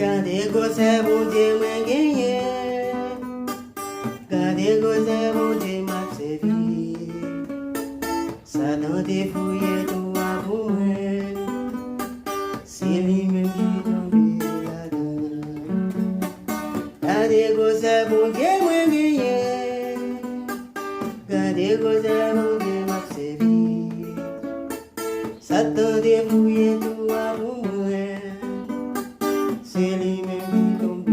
Gade gose bonje mwen genye, gade gose bonje m'a servi. Satan te fouye tout a pour mwen, c'est lui-même qui tombe là-dedans. Gade gose bonje mwen genye, gade gose bonje m'a servi. Satan te fouye tout a pour mwen, c'est lui-même qui tombe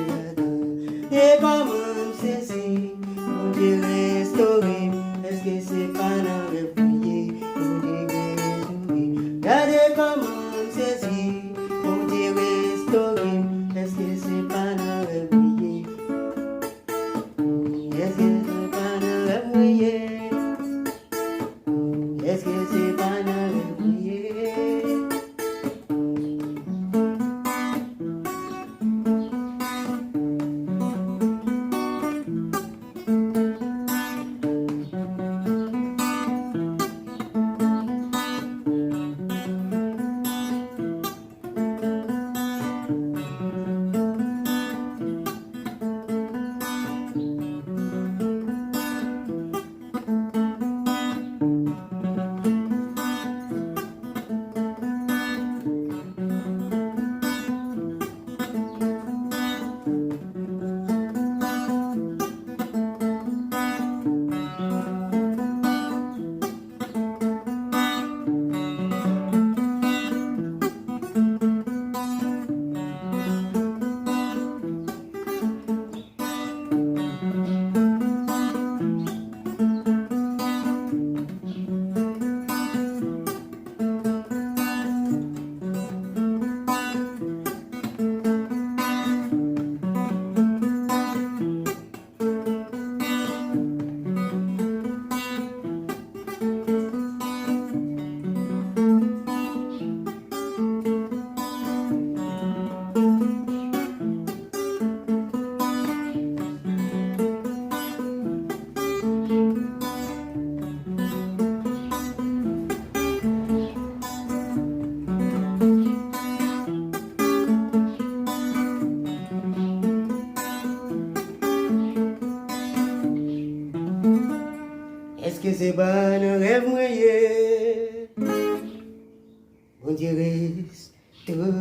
là-dedans. Et comment saisir, mon Dieu restauré, est-ce que c'est pas dans le foyer, mon Dieu restauré. Regardez comment saisir, mon Dieu restauré, est-ce que c'est pas dans le foyer, est-ce que c'est pas dans le foyer, est-ce que c'est pas dans le foyer. Est-ce que c'est pas un rêve moyen? Mon Dieu restauré.